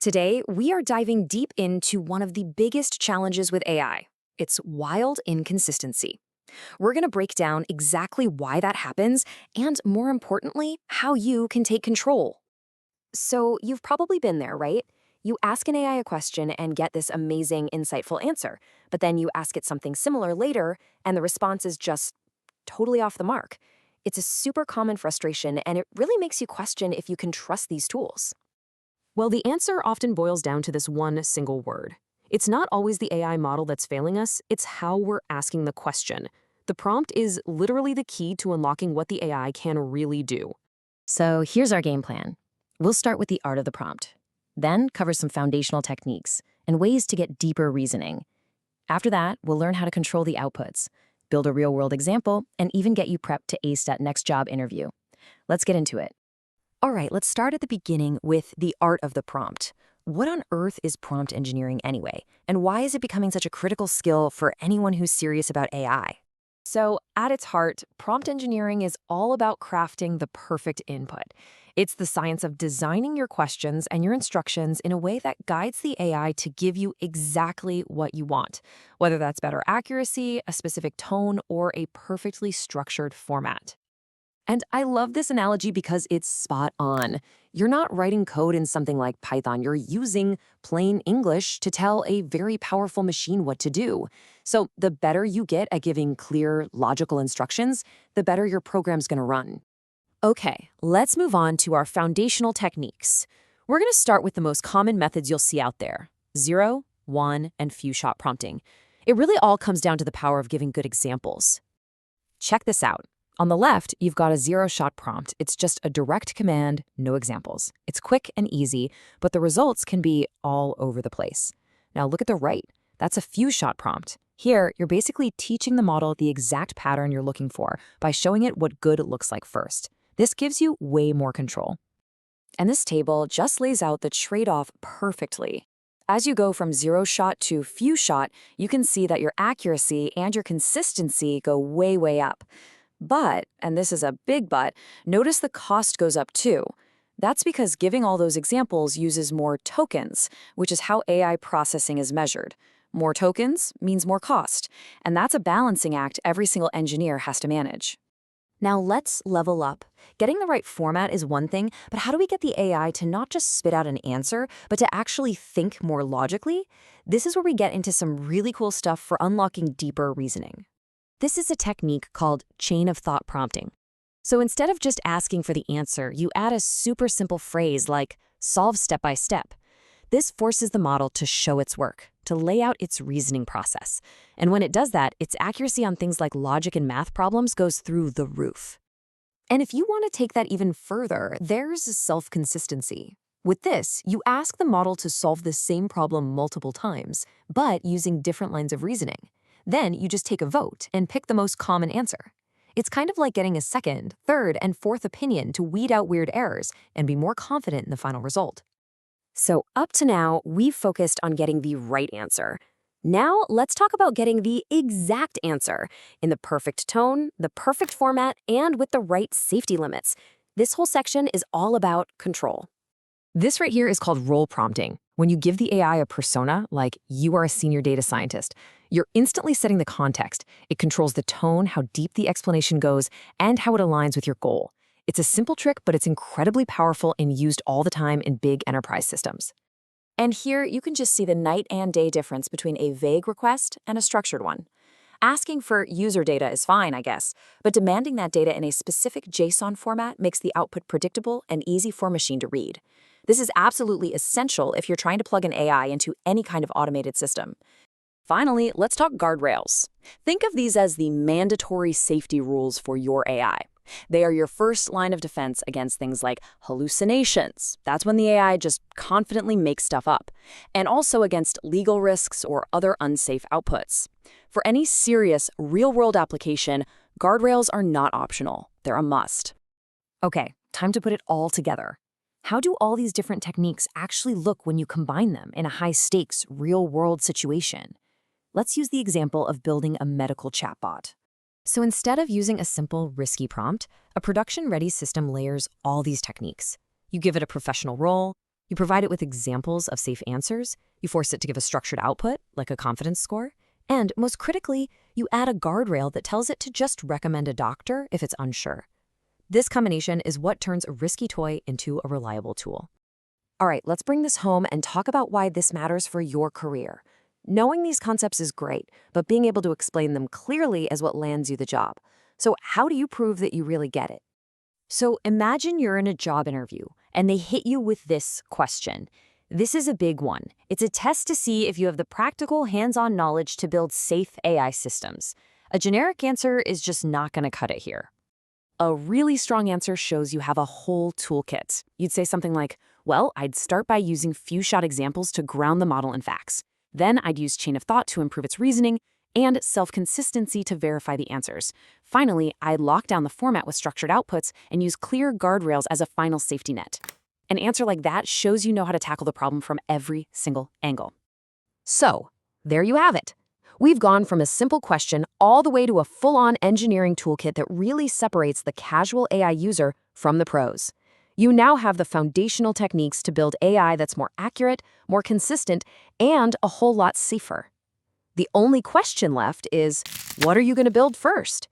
Today, we are diving deep into one of the biggest challenges with AI. It's wild inconsistency. We're going to break down exactly why that happens and, more importantly, how you can take control. So, you've probably been there, right? You ask an AI a question and get this amazing, insightful answer, but then you ask it something similar later, and the response is just totally off the mark. It's a super common frustration, and it really makes you question if you can trust these tools. Well, the answer often boils down to this one single word. It's not always the AI model that's failing us, it's how we're asking the question. The prompt is literally the key to unlocking what the AI can really do. So here's our game plan. We'll start with the art of the prompt, then cover some foundational techniques and ways to get deeper reasoning. After that, we'll learn how to control the outputs, build a real-world example, and even get you prepped to ace that next job interview. Let's get into it. All right, let's start at the beginning with the art of the prompt. What on earth is prompt engineering anyway? And why is it becoming such a critical skill for anyone who's serious about AI? So, at its heart, prompt engineering is all about crafting the perfect input. It's the science of designing your questions and your instructions in a way that guides the AI to give you exactly what you want, whether that's better accuracy, a specific tone, or a perfectly structured format. And I love this analogy because it's spot on. You're not writing code in something like Python. You're using plain English to tell a very powerful machine what to do. So the better you get at giving clear, logical instructions, the better your program's going to run. Okay, let's move on to our foundational techniques. We're going to start with the most common methods you'll see out there: 0, 1, and few-shot prompting. It really all comes down to the power of giving good examples. Check this out. On the left, you've got a 0-shot prompt. It's just a direct command, no examples. It's quick and easy, but the results can be all over the place. Now look at the right. That's a few-shot prompt. Here, you're basically teaching the model the exact pattern you're looking for by showing it what good looks like first. This gives you way more control. And this table just lays out the trade-off perfectly. As you go from 0-shot to few-shot, you can see that your accuracy and your consistency go way, way up. But, and this is a big but, notice the cost goes up too. That's because giving all those examples uses more tokens, which is how AI processing is measured. More tokens means more cost, and that's a balancing act every single engineer has to manage. Now let's level up. Getting the right format is one thing, but how do we get the AI to not just spit out an answer, but to actually think more logically? This is where we get into some really cool stuff for unlocking deeper reasoning. This is a technique called chain of thought prompting. So instead of just asking for the answer, you add a super simple phrase like solve step by step. This forces the model to show its work, to lay out its reasoning process. And when it does that, its accuracy on things like logic and math problems goes through the roof. And if you want to take that even further, there's self-consistency. With this, you ask the model to solve the same problem multiple times, but using different lines of reasoning. Then you just take a vote and pick the most common answer. It's kind of like getting a second, third, and fourth opinion to weed out weird errors and be more confident in the final result. So up to now, we've focused on getting the right answer. Now let's talk about getting the exact answer in the perfect tone, the perfect format, and with the right safety limits. This whole section is all about control. This right here is called role prompting. When you give the AI a persona, like you are a senior data scientist, you're instantly setting the context. It controls the tone, how deep the explanation goes, and how it aligns with your goal. It's a simple trick, but it's incredibly powerful and used all the time in big enterprise systems. And here you can just see the night and day difference between a vague request and a structured one. Asking for user data is fine, I guess, but demanding that data in a specific JSON format makes the output predictable and easy for a machine to read. This is absolutely essential if you're trying to plug an AI into any kind of automated system. Finally, let's talk guardrails. Think of these as the mandatory safety rules for your AI. They are your first line of defense against things like hallucinations. That's when the AI just confidently makes stuff up. And also against legal risks or other unsafe outputs. For any serious, real-world application, guardrails are not optional. They're a must. Okay, time to put it all together. How do all these different techniques actually look when you combine them in a high-stakes, real-world situation? Let's use the example of building a medical chatbot. So instead of using a simple, risky prompt, a production-ready system layers all these techniques. You give it a professional role, You provide it with examples of safe answers, you force it to give a structured output, like a confidence score, and most critically, you add a guardrail that tells it to just recommend a doctor if it's unsure. This combination is what turns a risky toy into a reliable tool. All right, let's bring this home and talk about why this matters for your career. Knowing these concepts is great, but being able to explain them clearly is what lands you the job. So how do you prove that you really get it? So imagine you're in a job interview and they hit you with this question. This is a big one. It's a test to see if you have the practical hands-on knowledge to build safe AI systems. A generic answer is just not going to cut it here. A really strong answer shows you have a whole toolkit. You'd say something like, well, I'd start by using few-shot examples to ground the model in facts. Then I'd use chain of thought to improve its reasoning and self-consistency to verify the answers. Finally, I'd lock down the format with structured outputs and use clear guardrails as a final safety net. An answer like that shows you know how to tackle the problem from every single angle. So, there you have it. We've gone from a simple question all the way to a full-on engineering toolkit that really separates the casual AI user from the pros. You now have the foundational techniques to build AI that's more accurate, more consistent, and a whole lot safer. The only question left is, what are you going to build first?